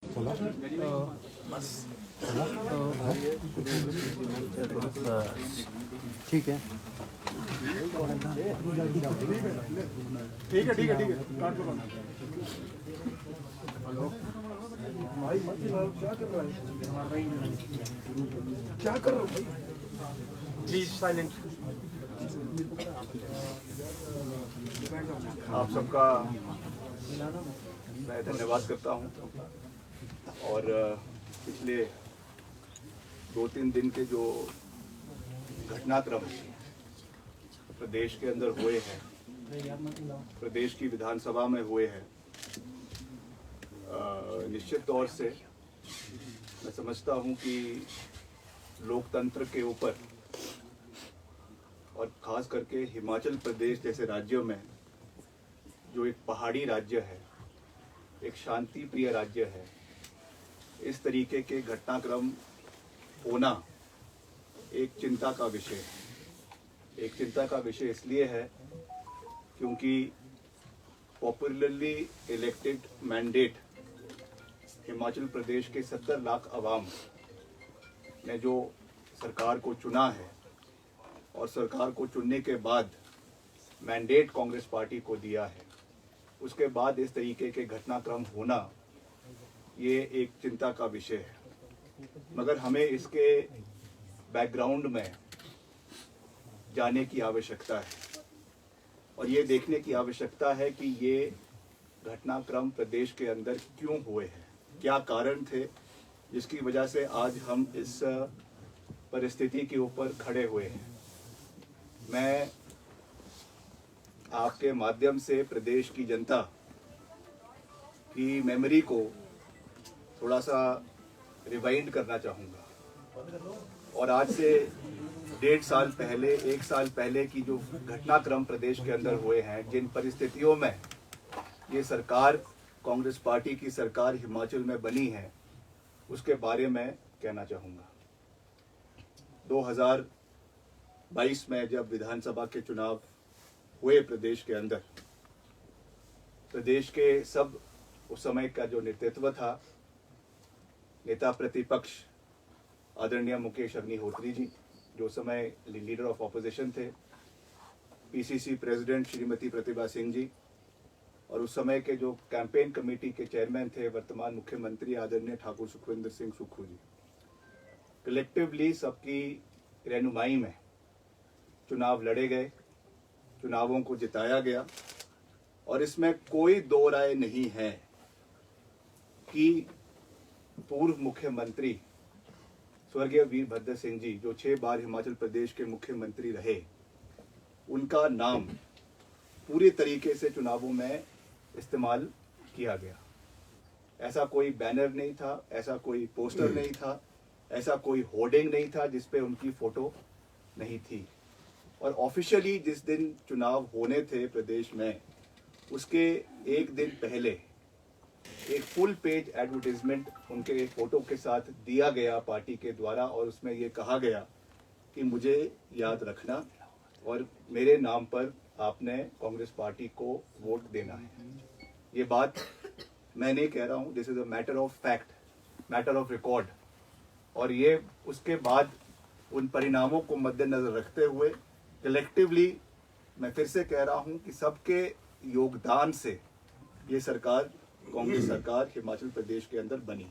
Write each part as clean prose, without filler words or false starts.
ठीक है काट लो। भाई क्या कर रहा है? क्या कर रहा हो? Please silent. आप सबका मैं धन्यवाद करता हूं और पिछले 2-3 दिन के जो घटनाक्रम प्रदेश के अंदर हुए हैं, प्रदेश की विधानसभा में हुए हैं, निश्चित तौर से मैं समझता हूं कि लोकतंत्र के ऊपर और ख़ास करके हिमाचल प्रदेश जैसे राज्यों में, जो एक पहाड़ी राज्य है, एक शांति प्रिय राज्य है, इस तरीके के घटनाक्रम होना एक चिंता का विषय है। एक चिंता का विषय इसलिए है क्योंकि popularly elected mandate Himachal Pradesh के 70 लाख आवाम ने जो सरकार को चुना है और सरकार को चुनने के बाद मैंडेट कांग्रेस पार्टी को दिया है, उसके बाद इस तरीके के घटनाक्रम होना ये एक चिंता का विषय है। मगर हमें इसके बैकग्राउंड में जाने की आवश्यकता है और ये देखने की आवश्यकता है कि ये घटनाक्रम प्रदेश के अंदर क्यों हुए हैं, क्या कारण थे जिसकी वजह से आज हम इस परिस्थिति के ऊपर खड़े हुए हैं। मैं आपके माध्यम से प्रदेश की जनता की मेमोरी को थोड़ा सा रिवाइंड करना चाहूँगा और आज से 1.5 साल पहले, 1 साल पहले की जो घटनाक्रम प्रदेश के अंदर हुए हैं, जिन परिस्थितियों में ये सरकार, कांग्रेस पार्टी की सरकार हिमाचल में बनी है, उसके बारे में कहना चाहूँगा। 2022 में जब विधानसभा के चुनाव हुए प्रदेश के अंदर, प्रदेश के सब उस समय का जो नेतृत्व था, नेता प्रतिपक्ष आदरणीय मुकेश अग्निहोत्री जी, जो समय लीडर ऑफ ऑपोजिशन थे, पीसीसी प्रेसिडेंट श्रीमती प्रतिभा सिंह जी, और उस समय के जो कैंपेन कमेटी के चेयरमैन थे वर्तमान मुख्यमंत्री आदरणीय ठाकुर सुखविंदर सिंह सुक्खू जी, कलेक्टिवली सबकी रहनुमाई में चुनाव लड़े गए, चुनावों को जिताया गया और इसमें कोई दो राय नहीं है कि पूर्व मुख्यमंत्री स्वर्गीय वीरभद्र सिंह जी, जो 6 बार हिमाचल प्रदेश के मुख्यमंत्री रहे, उनका नाम पूरी तरीके से चुनावों में इस्तेमाल किया गया। ऐसा कोई बैनर नहीं था, ऐसा कोई पोस्टर नहीं था, ऐसा कोई होर्डिंग नहीं था जिस पे उनकी फोटो नहीं थी। और ऑफिशियली जिस दिन चुनाव होने थे प्रदेश में, उसके एक दिन पहले एक फुल पेज एडवर्टाइजमेंट उनके फोटो के साथ दिया गया पार्टी के द्वारा और उसमें ये कहा गया कि मुझे याद रखना और मेरे नाम पर आपने कांग्रेस पार्टी को वोट देना है। ये बात मैं नहीं कह रहा हूँ, this is a matter of fact, matter of record. और ये उसके बाद उन परिणामों को मद्देनजर रखते हुए कलेक्टिवली मैं फिर से कह रहा हूँ कि सबके योगदान से ये सरकार, कांग्रेस सरकार हिमाचल प्रदेश के अंदर बनी।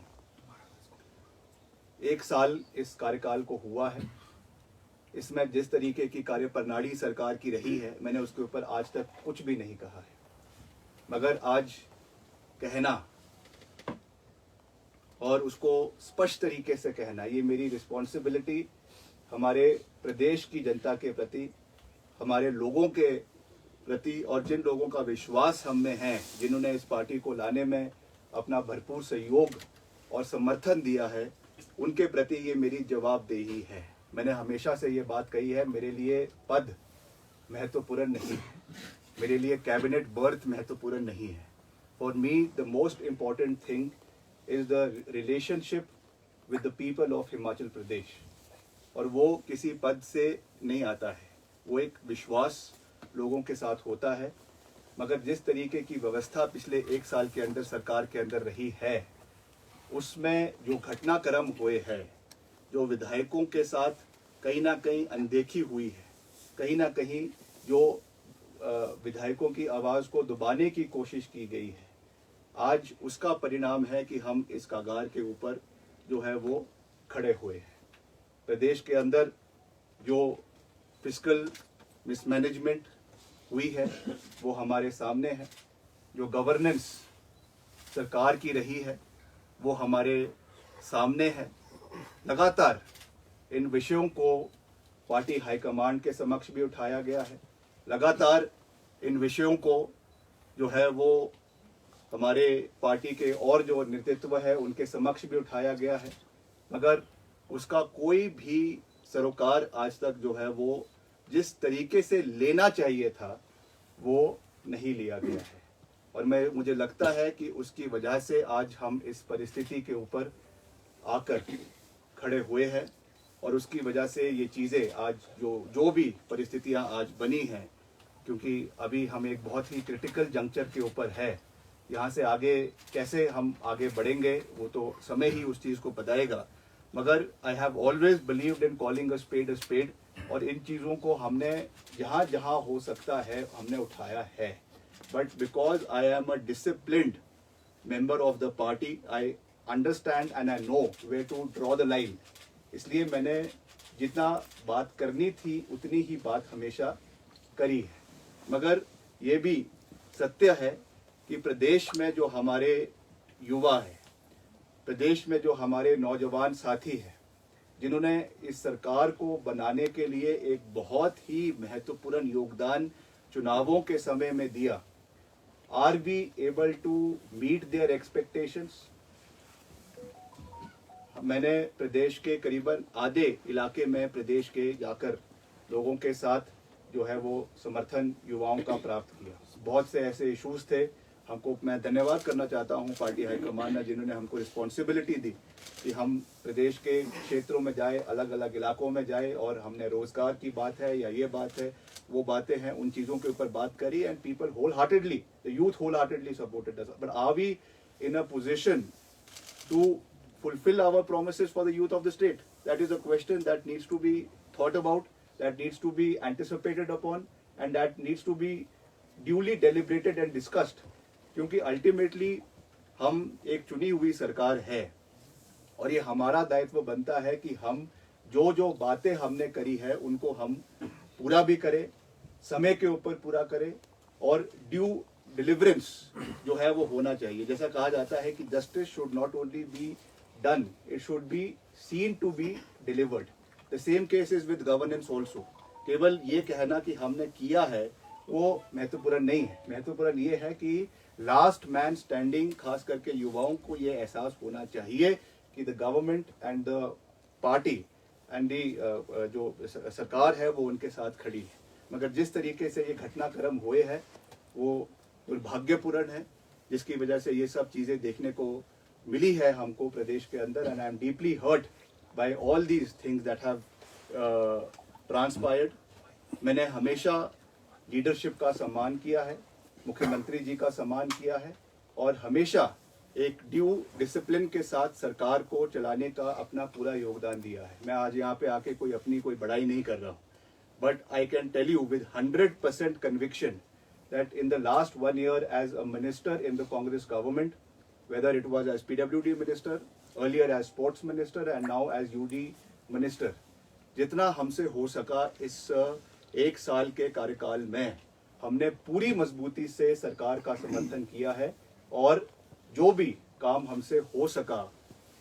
1 साल इस कार्यकाल को हुआ है। इसमें जिस तरीके की कार्यप्रणाली सरकार की रही है, मैंने उसके ऊपर आज तक कुछ भी नहीं कहा है, मगर आज कहना और उसको स्पष्ट तरीके से कहना, ये मेरी रिस्पॉन्सिबिलिटी हमारे प्रदेश की जनता के प्रति, हमारे लोगों के प्रति और जिन लोगों का विश्वास हम में है, जिन्होंने इस पार्टी को लाने में अपना भरपूर सहयोग और समर्थन दिया है, उनके प्रति ये मेरी जवाबदेही है। मैंने हमेशा से ये बात कही है, मेरे लिए पद महत्वपूर्ण नहीं है, मेरे लिए कैबिनेट बर्थ महत्वपूर्ण नहीं है। For me the most important thing is the relationship with the people of Himachal Pradesh, और वो किसी पद से नहीं आता है, वो एक विश्वास लोगों के साथ होता है। मगर जिस तरीके की व्यवस्था पिछले 1 साल के अंदर सरकार के अंदर रही है, उसमें जो घटनाक्रम हुए हैं, जो विधायकों के साथ कहीं ना कहीं अनदेखी हुई है, कहीं ना कहीं जो विधायकों की आवाज़ को दबाने की कोशिश की गई है, आज उसका परिणाम है कि हम इस कगार के ऊपर जो है वो खड़े हुए हैं। प्रदेश के अंदर जो फिस्कल मिसमैनेजमेंट हुई है वो हमारे सामने है, जो गवर्नेंस सरकार की रही है वो हमारे सामने है। लगातार इन विषयों को पार्टी हाईकमांड के समक्ष भी उठाया गया है, लगातार इन विषयों को जो है वो हमारे पार्टी के और जो नेतृत्व है उनके समक्ष भी उठाया गया है, मगर उसका कोई भी सरोकार आज तक जो है वो जिस तरीके से लेना चाहिए था वो नहीं लिया गया है। और मुझे लगता है कि उसकी वजह से आज हम इस परिस्थिति के ऊपर आकर खड़े हुए हैं, और उसकी वजह से ये चीज़ें आज जो भी परिस्थितियां आज बनी हैं, क्योंकि अभी हम एक बहुत ही क्रिटिकल जंक्चर के ऊपर है। यहाँ से आगे कैसे हम आगे बढ़ेंगे वो तो समय ही उस चीज़ को बताएगा, मगर I have always believed in calling a spade, और इन चीज़ों को हमने जहाँ जहाँ हो सकता है हमने उठाया है। But because I am a disciplined member of the party, I understand and I know where to draw the line. इसलिए मैंने जितना बात करनी थी उतनी ही बात हमेशा करी है। मगर ये भी सत्य है कि प्रदेश में जो हमारे युवा है, प्रदेश में जो हमारे नौजवान साथी हैं, जिन्होंने इस सरकार को बनाने के लिए एक बहुत ही महत्वपूर्ण योगदान चुनावों के समय में दिया, are we able to meet their expectations? मैंने प्रदेश के करीबन आधे इलाके में प्रदेश के जाकर लोगों के साथ जो है वो समर्थन युवाओं का प्राप्त किया। बहुत से ऐसे इश्यूज थे, हमको मैं धन्यवाद करना चाहता हूं पार्टी हाईकमान ने, जिन्होंने हमको रिस्पॉन्सिबिलिटी दी कि हम प्रदेश के क्षेत्रों में जाए, अलग अलग इलाकों में जाए, और हमने रोजगार की बात है या ये बात है वो बातें हैं, उन चीज़ों के ऊपर बात करी, and people wholeheartedly, the youth wholeheartedly supported us. But are we in a position to fulfill our promises for the youth of the state? That is a question that needs to be thought about, that needs to be anticipated upon, and that needs to be duly deliberated and discussed. क्योंकि ultimately हम एक चुनी हुई सरकार है, और ये हमारा दायित्व बनता है कि हम जो बातें हमने करी है उनको हम पूरा भी करें, समय के ऊपर पूरा करें, और ड्यू डिलीवरेंस जो है वो होना चाहिए। जैसा कहा जाता है कि justice should not only be done, it should be seen to be delivered. The same case is with governance also. केवल ये कहना कि हमने किया है वो महत्वपूर्ण नहीं है। महत्वपूर्ण ये है कि लास्ट मैन स्टैंडिंग, खास करके युवाओं को ये एहसास होना चाहिए कि the government and the party and the जो सरकार है वो उनके साथ खड़ी है। मगर जिस तरीके से ये घटनाक्रम हुए हैं वो दुर्भाग्यपूर्ण है, जिसकी वजह से ये सब चीज़ें देखने को मिली है हमको प्रदेश के अंदर, and I am deeply hurt by all these things that have transpired. मैंने हमेशा लीडरशिप का सम्मान किया है, मुख्यमंत्री जी का सम्मान किया है, और हमेशा एक ड्यू डिसिप्लिन के साथ सरकार को चलाने का अपना पूरा योगदान दिया है। मैं आज यहाँ पे आके कोई बड़ाई नहीं कर रहा हूँ, but I can tell you with 100% conviction that in the last 1 year as a minister in the Congress government, whether it was as PWD minister, earlier as sports minister, and now as UD minister, जितना हमसे हो सका इस एक साल के कार्यकाल में हमने पूरी मजबूती से सरकार का समर्थन किया है, और जो भी काम हमसे हो सका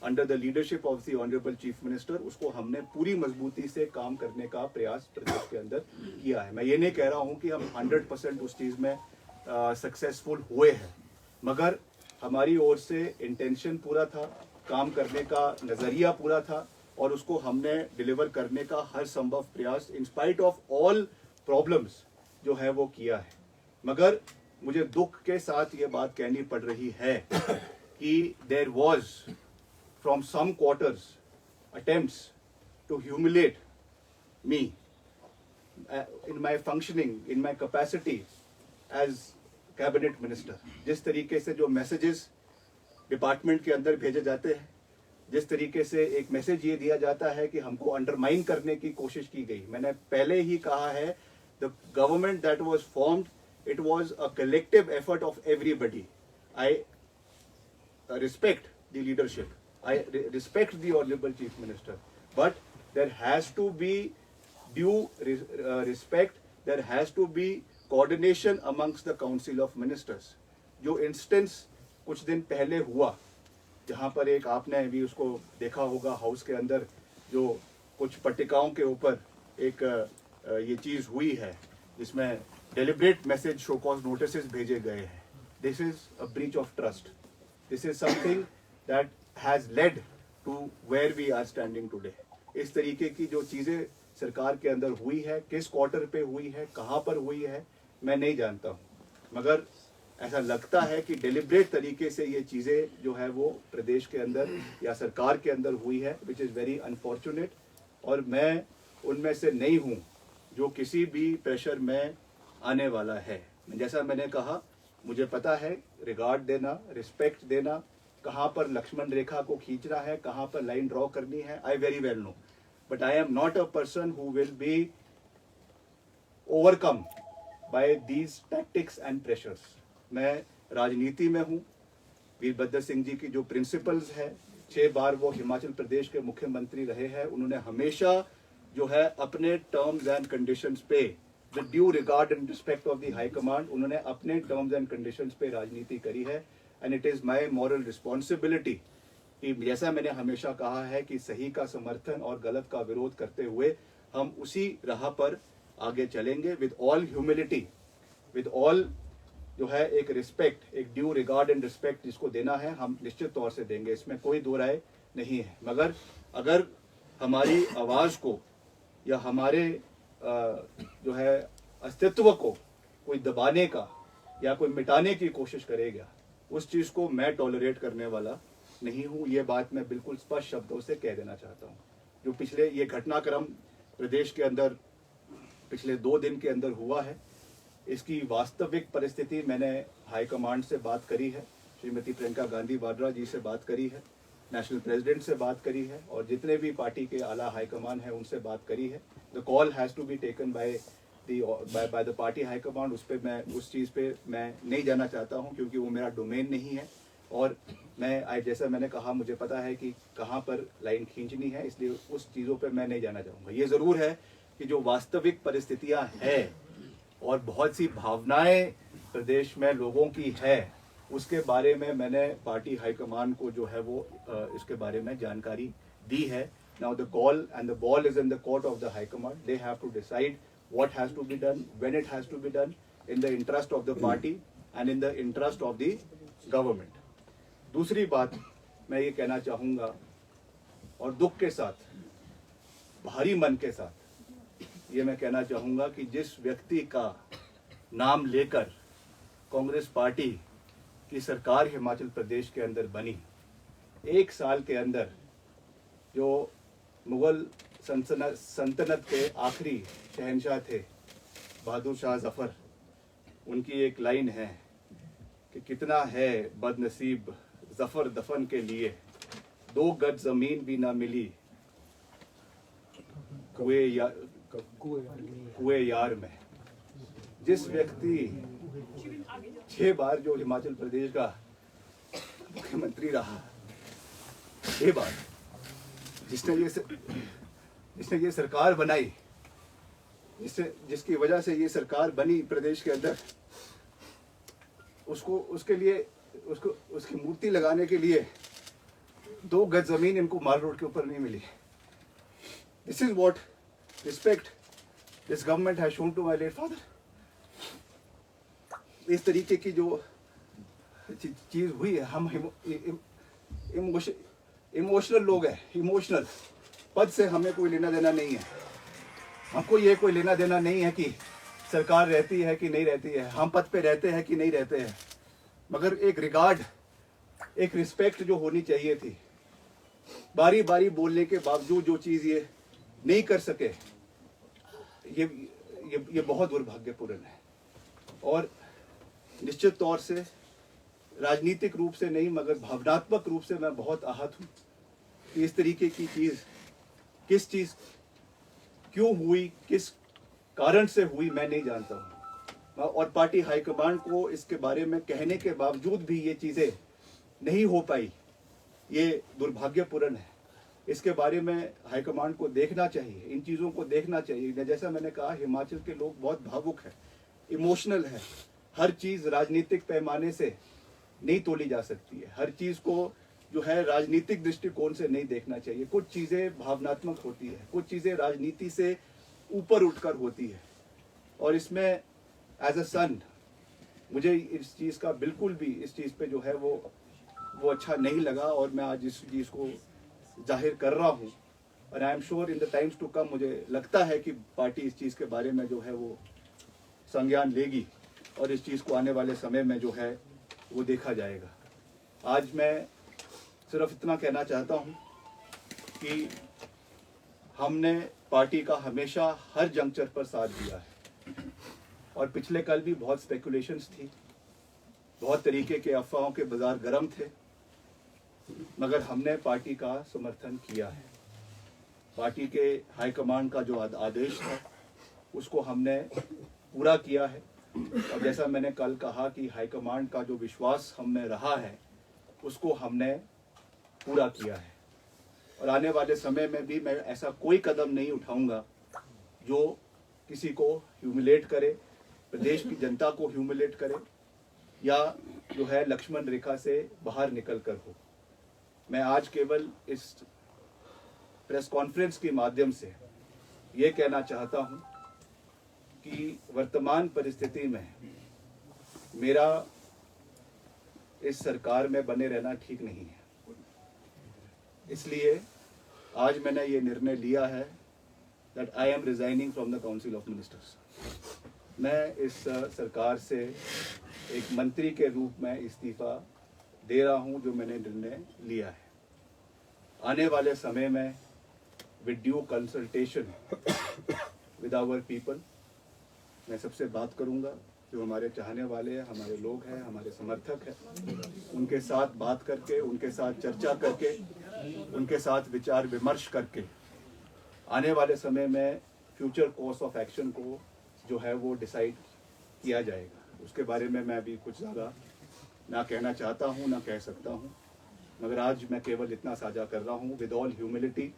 under the leadership of the honourable chief minister, उसको हमने पूरी मजबूती से काम करने का प्रयास प्रदेश के अंदर किया है। मैं ये नहीं कह रहा हूँ कि हम 100% उस चीज़ में सक्सेसफुल हुए हैं, मगर हमारी ओर से इंटेंशन पूरा था, काम करने का नज़रिया पूरा था, और उसको हमने डिलीवर करने का हर संभव प्रयास in spite of all problems जो है वो किया है। मगर मुझे दुख के साथ ये बात कहनी पड़ रही है कि there was from some quarters attempts to humiliate me in my functioning, in my capacity as cabinet minister. जिस तरीके से जो messages डिपार्टमेंट के अंदर भेजे जाते हैं, जिस तरीके से एक मैसेज ये दिया जाता है कि हमको अंडरमाइन करने की कोशिश की गई। मैंने पहले ही कहा है, the government that was formed, it was a collective effort of everybody. I respect the leadership, I respect the honorable chief minister, but there has to be due respect, there has to be coordination amongst the council of ministers। जो instance कुछ दिन पहले हुआ, जहाँ पर एक आपने भी उसको देखा होगा हाउस के अंदर, जो कुछ पट्टिकाओं के ऊपर एक ये चीज़ हुई है जिसमें deliberate message show cause notice भेजे गए हैं। This is a breach of trust. This is something that has led to where we are standing today। इस तरीके की जो चीज़ें सरकार के अंदर हुई है, किस क्वार्टर पे हुई है, कहाँ पर हुई है, मैं नहीं जानता हूँ, मगर ऐसा लगता है कि डेलिब्रेट तरीके से ये चीज़ें जो है वो प्रदेश के अंदर या सरकार के अंदर हुई है, विच इज़ वेरी अनफॉर्चुनेट। और मैं उनमें से नहीं हूँ जो किसी भी प्रेशर में आने वाला है। जैसा मैंने कहा, मुझे पता है रिगार्ड देना, रिस्पेक्ट देना, कहाँ पर लक्ष्मण रेखा को खींचना है, कहाँ पर लाइन ड्रॉ करनी है, I very well know, but I am not a person who will be overcome by these tactics and pressures. मैं राजनीति में हूँ। वीरभद्र सिंह जी की जो प्रिंसिपल्स है, 6 बार वो हिमाचल प्रदेश के मुख्यमंत्री रहे हैं, उन्होंने हमेशा जो है अपने टर्म्स एंड कंडीशंस पे, the due regard and respect of the high command, उन्होंने अपने टर्म्स एंड कंडीशंस पे राजनीति करी है। And it is my moral responsibility कि जैसा मैंने हमेशा कहा है कि सही का समर्थन और गलत का विरोध करते हुए हम उसी राह पर आगे चलेंगे, with all humility, with all जो है एक रिस्पेक्ट, एक ड्यू रिगार्ड एंड रिस्पेक्ट जिसको देना है हम निश्चित तौर से देंगे, इसमें कोई दो राय नहीं है। मगर अगर हमारी आवाज़ को या हमारे जो है अस्तित्व को कोई दबाने का या कोई मिटाने की कोशिश करेगा, उस चीज़ को मैं टॉलरेट करने वाला नहीं हूँ। ये बात मैं बिल्कुल स्पष्ट शब्दों से कह देना चाहता हूँ। जो पिछले ये घटनाक्रम प्रदेश के अंदर पिछले 2 दिन के अंदर हुआ है, इसकी वास्तविक परिस्थिति मैंने हाईकमांड से बात करी है, श्रीमती प्रियंका गांधी वाड्रा जी से बात करी है, नेशनल प्रेसिडेंट से बात करी है, और जितने भी पार्टी के आला हाईकमान है उनसे बात करी है। The call has to be taken by the party high command. उस पर मैं उस चीज़ पे मैं नहीं जाना चाहता हूँ, क्योंकि वो मेरा डोमेन नहीं है। और मैं जैसा मैंने कहा, मुझे पता है कि कहाँ पर लाइन खींचनी है, इसलिए उस चीज़ों पे मैं नहीं जाना चाहूँगा। ये ज़रूर है कि जो वास्तविक परिस्थितियाँ हैं और बहुत सी भावनाएं प्रदेश में लोगों की है, उसके बारे में मैंने पार्टी हाईकमान को जो है वो इसके बारे में जानकारी दी है। Now the call and the ball is in the court of the high command. They have to decide what has to be done, when it has to be done, in the interest of the party and in the interest of the government. दूसरी बात मैं ये कहना चाहूँगा, और दुख के साथ, भारी मन के साथ ये मैं कहना चाहूँगा कि जिस व्यक्ति का नाम लेकर कांग्रेस पार्टी की सरकार हिमाचल प्रदेश के अंदर बनी, 1 साल के अंदर जो मुगल सल्तनत के आखिरी शहंशाह थे बहादुर शाह जफर, उनकी एक लाइन है कि कितना है बदनसीब जफर दफन के लिए, 2 गज जमीन भी ना मिली कुएं यार में। जिस व्यक्ति 6 बार जो हिमाचल प्रदेश का मुख्यमंत्री रहा, 6 बार, जिसने ये सरकार बनाई, जिसकी वजह से ये सरकार बनी प्रदेश के अंदर, उसकी मूर्ति लगाने के लिए 2 गज जमीन इनको माल रोड के ऊपर नहीं मिली। This is what respect this government has shown to my late father. इस तरीके की जो चीज हुई है, हम इमोशनल लोग हैं, इमोशनल। पद से हमें कोई लेना देना नहीं है, हमको ये कोई लेना देना नहीं है कि सरकार रहती है कि नहीं रहती है, हम पद पे रहते हैं कि नहीं रहते हैं, मगर एक रिगार्ड, एक रिस्पेक्ट जो होनी चाहिए थी। बारी बारी बोलने के बावजूद जो चीज़ ये नहीं कर सके, ये बहुत दुर्भाग्यपूर्ण है। और निश्चित तौर से राजनीतिक रूप से नहीं मगर भावनात्मक रूप से मैं बहुत आहत हूँ कि इस तरीके की चीज़ किस चीज़ क्यों हुई, किस कारण से हुई, मैं नहीं जानता हूँ। और पार्टी हाईकमांड को इसके बारे में कहने के बावजूद भी ये चीज़ें नहीं हो पाई, ये दुर्भाग्यपूर्ण है। इसके बारे में हाईकमांड को देखना चाहिए, इन चीज़ों को देखना चाहिए। जैसा मैंने कहा, हिमाचल के लोग बहुत भावुक हैं, इमोशनल है। हर चीज़ राजनीतिक पैमाने से नहीं तोली जा सकती है, हर चीज़ को जो है राजनीतिक दृष्टिकोण से नहीं देखना चाहिए। कुछ चीज़ें भावनात्मक होती है, कुछ चीज़ें राजनीति से ऊपर उठकर होती है। और इसमें एज अ सन मुझे इस चीज़ का बिल्कुल भी, इस चीज़ पे जो है वो अच्छा नहीं लगा और मैं आज इस चीज़ को जाहिर कर रहा हूँ। और I am sure in the times to come मुझे लगता है कि पार्टी इस चीज़ के बारे में जो है वो संज्ञान लेगी और इस चीज़ को आने वाले समय में जो है वो देखा जाएगा। आज मैं सिर्फ इतना कहना चाहता हूँ कि हमने पार्टी का हमेशा हर जंक्चर पर साथ दिया है और पिछले कल भी बहुत स्पेकुलेशंस थी, बहुत तरीके के अफवाहों के बाजार गर्म थे, मगर हमने पार्टी का समर्थन किया है। पार्टी के हाईकमांड का जो आदेश था उसको हमने पूरा किया है। और जैसा मैंने कल कहा कि हाईकमांड का जो विश्वास हम में रहा है उसको हमने पूरा किया है। और आने वाले समय में भी मैं ऐसा कोई कदम नहीं उठाऊंगा जो किसी को ह्यूमिलेट करे, प्रदेश की जनता को ह्यूमिलेट करे या जो है लक्ष्मण रेखा से बाहर निकल कर हो। मैं आज केवल इस प्रेस कॉन्फ्रेंस के माध्यम से ये कहना चाहता हूँ कि वर्तमान परिस्थिति में मेरा इस सरकार में बने रहना ठीक नहीं है। इसलिए आज मैंने ये निर्णय लिया है that I am resigning from the council of ministers. मैं इस सरकार से एक मंत्री के रूप में इस्तीफा दे रहा हूं जो मैंने निर्णय लिया है। आने वाले समय में with due consultation with our people मैं सबसे बात करूंगा, जो हमारे चाहने वाले हैं, हमारे लोग हैं, हमारे समर्थक हैं, उनके साथ बात करके, उनके साथ चर्चा करके, उनके साथ विचार विमर्श करके आने वाले समय में फ्यूचर कोर्स ऑफ एक्शन को जो है वो डिसाइड किया जाएगा। उसके बारे में मैं अभी कुछ ज़्यादा ना कहना चाहता हूँ, ना कह सकता हूँ, मगर आज मैं केवल इतना साझा कर रहा हूँ विद ऑल ह्यूमिलिटी,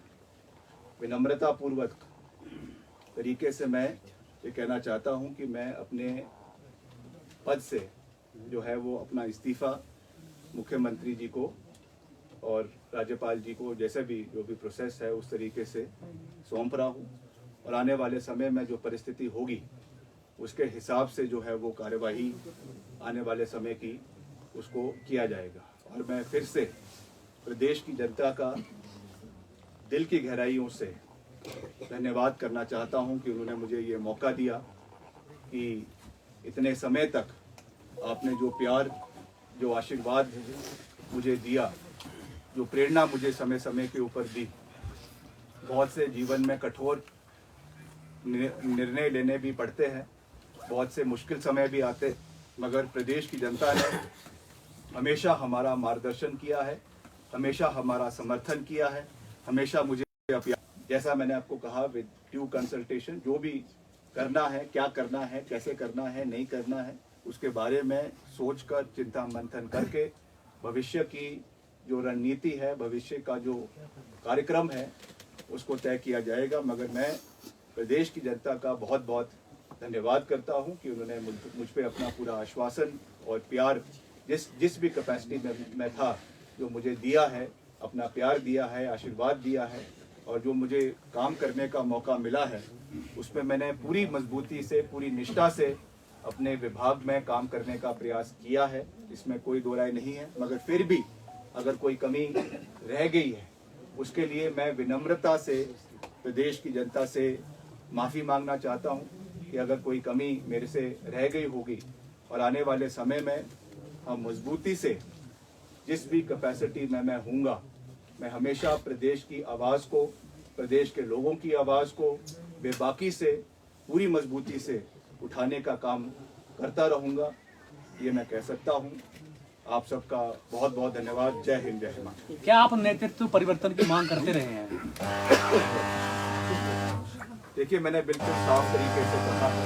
विनम्रता पूर्वक तरीके से मैं ये कहना चाहता हूँ कि मैं अपने पद से जो है वो अपना इस्तीफ़ा मुख्यमंत्री जी को और राज्यपाल जी को जैसे भी जो भी प्रोसेस है उस तरीके से सौंप रहा हूँ। और आने वाले समय में जो परिस्थिति होगी उसके हिसाब से जो है वो कार्यवाही आने वाले समय की उसको किया जाएगा। और मैं फिर से प्रदेश की जनता का दिल की गहराइयों से धन्यवाद करना चाहता हूं कि उन्होंने मुझे ये मौका दिया कि इतने समय तक आपने जो प्यार, जो आशीर्वाद मुझे दिया, जो प्रेरणा मुझे समय समय के ऊपर दी। बहुत से जीवन में कठोर निर्णय लेने भी पड़ते हैं, बहुत से मुश्किल समय भी आते, मगर प्रदेश की जनता ने हमेशा हमारा मार्गदर्शन किया है, हमेशा हमारा समर्थन किया है, हमेशा मुझे जैसा मैंने आपको कहा विद ड्यू कंसल्टेशन जो भी करना है, क्या करना है, कैसे करना है, नहीं करना है, उसके बारे में सोचकर चिंता मंथन करके भविष्य की जो रणनीति है, भविष्य का जो कार्यक्रम है उसको तय किया जाएगा। मगर मैं प्रदेश की जनता का बहुत बहुत धन्यवाद करता हूं कि उन्होंने मुझ पे अपना पूरा आश्वासन और प्यार जिस भी कैपेसिटी में मैं था जो मुझे दिया है, अपना प्यार दिया है, आशीर्वाद दिया है और जो मुझे काम करने का मौका मिला है उसमें मैंने पूरी मजबूती से, पूरी निष्ठा से अपने विभाग में काम करने का प्रयास किया है, इसमें कोई दो राय नहीं है। मगर फिर भी अगर कोई कमी रह गई है उसके लिए मैं विनम्रता से प्रदेश की जनता से माफ़ी मांगना चाहता हूं कि अगर कोई कमी मेरे से रह गई होगी और आने वाले समय में हम मजबूती से जिस भी कैपेसिटी में मैं हूँगा, मैं हमेशा प्रदेश की आवाज़ को, प्रदेश के लोगों की आवाज़ को बेबाकी से, पूरी मजबूती से उठाने का काम करता रहूँगा, ये मैं कह सकता हूँ। आप सबका बहुत बहुत धन्यवाद। जय हिंद, जय हिमाचल। क्या आप नेतृत्व परिवर्तन की मांग करते रहे हैं? देखिए, मैंने बिल्कुल साफ तरीके से कहा है,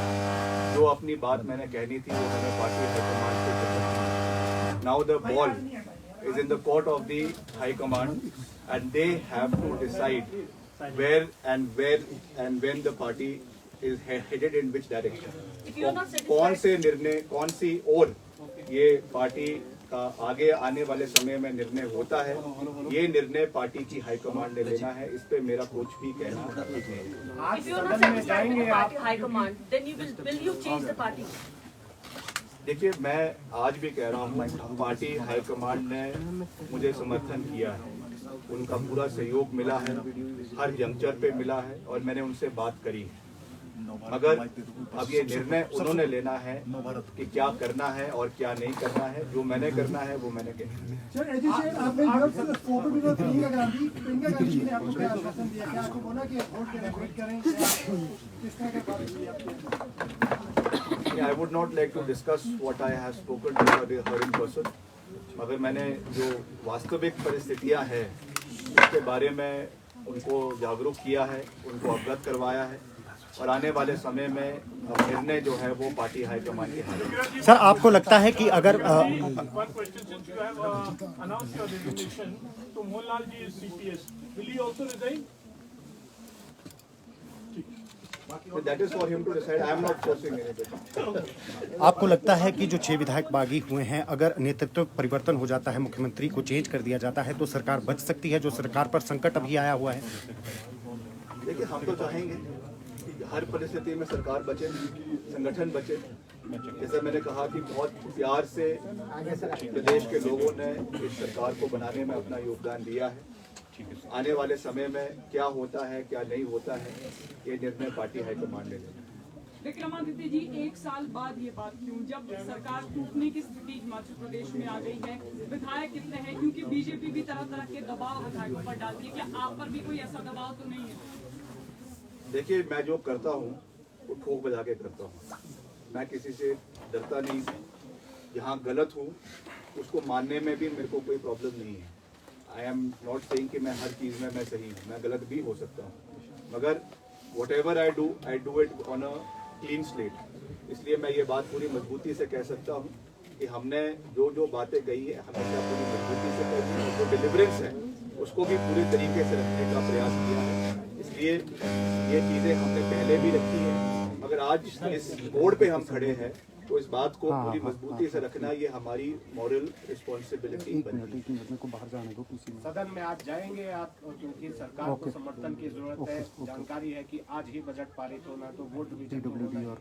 जो अपनी बात मैंने कहनी थी वो मैंने पार्टी हाईकमान से कही। Now the ball is in the court of the High Command, and they have to decide where and when the party is headed in which direction. कौन से निर्णय, कौन सी ओर ये पार्टी का आगे आने वाले समय में निर्णय होता है, ये निर्णय पार्टी की हाईकमांड ने लेना है। इस पे मेरा कुछ भी कहना नहीं है। आज सदन में जाएंगे आप high command, then you will you change the party? देखिए, मैं आज भी कह रहा हूँ, पार्टी हाईकमांड ने मुझे समर्थन किया है, उनका पूरा सहयोग मिला है, हर जंक्चर पे मिला है और मैंने उनसे बात करी है। मगर अब ये निर्णय उन्होंने लेना है कि क्या करना है और क्या नहीं करना है। जो मैंने करना है वो मैंने कहना है। I would not like to discuss what I have spoken to her in person, मगर मैंने जो वास्तविक परिस्थितियां हैं उसके बारे में उनको जागरूक किया है, उनको अवगत करवाया है और आने वाले समय में निर्णय जो है वो पार्टी हाईकमान के हाथ में। सर, आपको लगता है कि अगर That is for him to decide. I am not forcing anybody. आपको लगता है कि जो 6 विधायक बागी हुए हैं, अगर नेतृत्व परिवर्तन हो जाता है, मुख्यमंत्री को चेंज कर दिया जाता है, तो सरकार बच सकती है, जो सरकार पर संकट अभी आया हुआ है? देखिए, हम तो चाहेंगे कि हर परिस्थिति में सरकार बचे, संगठन बचे। जैसे मैंने कहा कि बहुत प्यार से प्रदेश के लोगों ने इस सरकार को बनाने में अपना योगदान दिया है। आने वाले समय में क्या होता है, क्या नहीं होता है, ये निर्णय पार्टी हाईकमान ने लेना है। विक्रमादित्य जी, 1 साल बाद ये बात क्यों, जब सरकार टूटने की स्थिति हिमाचल प्रदेश में आ गई है, विधायक कितने हैं, क्योंकि बीजेपी भी तरह तरह के दबाव विधायकों पर डालती है, क्या आप पर भी कोई ऐसा दबाव तो नहीं है? देखिए, मैं जो करता हूँ वो ठोक बजा के करता हूँ, मैं किसी से डरता नहीं। जहाँ गलत हूँ उसको मानने में भी मेरे को कोई प्रॉब्लम नहीं है। आई एम नॉट सेइंग कि मैं हर चीज़ में मैं सही हूँ, मैं गलत भी हो सकता हूँ, मगर what ever I do it on a clean slate. इसलिए मैं ये बात पूरी मजबूती से कह सकता हूँ कि हमने जो जो बातें कही है हमेशा पूरी मजबूती से कही है, और जो डिलीवरेंस है उसको भी पूरी तरीके से रखने का प्रयास किया है। इसलिए ये चीज़ें हमने पहले भी रखी हैं, मगर आज इस बोर्ड पे हम खड़े हैं तो इस बात को पूरी मजबूती से रखना ये हमारी मॉरल रिस्पॉन्सिबिलिटी बनती है। सदन में आज जाएंगे आप, क्योंकि सरकार को समर्थन की जरूरत है। जानकारी है कि आज ही बजट पारित होना, तो वोट भी करेंगे।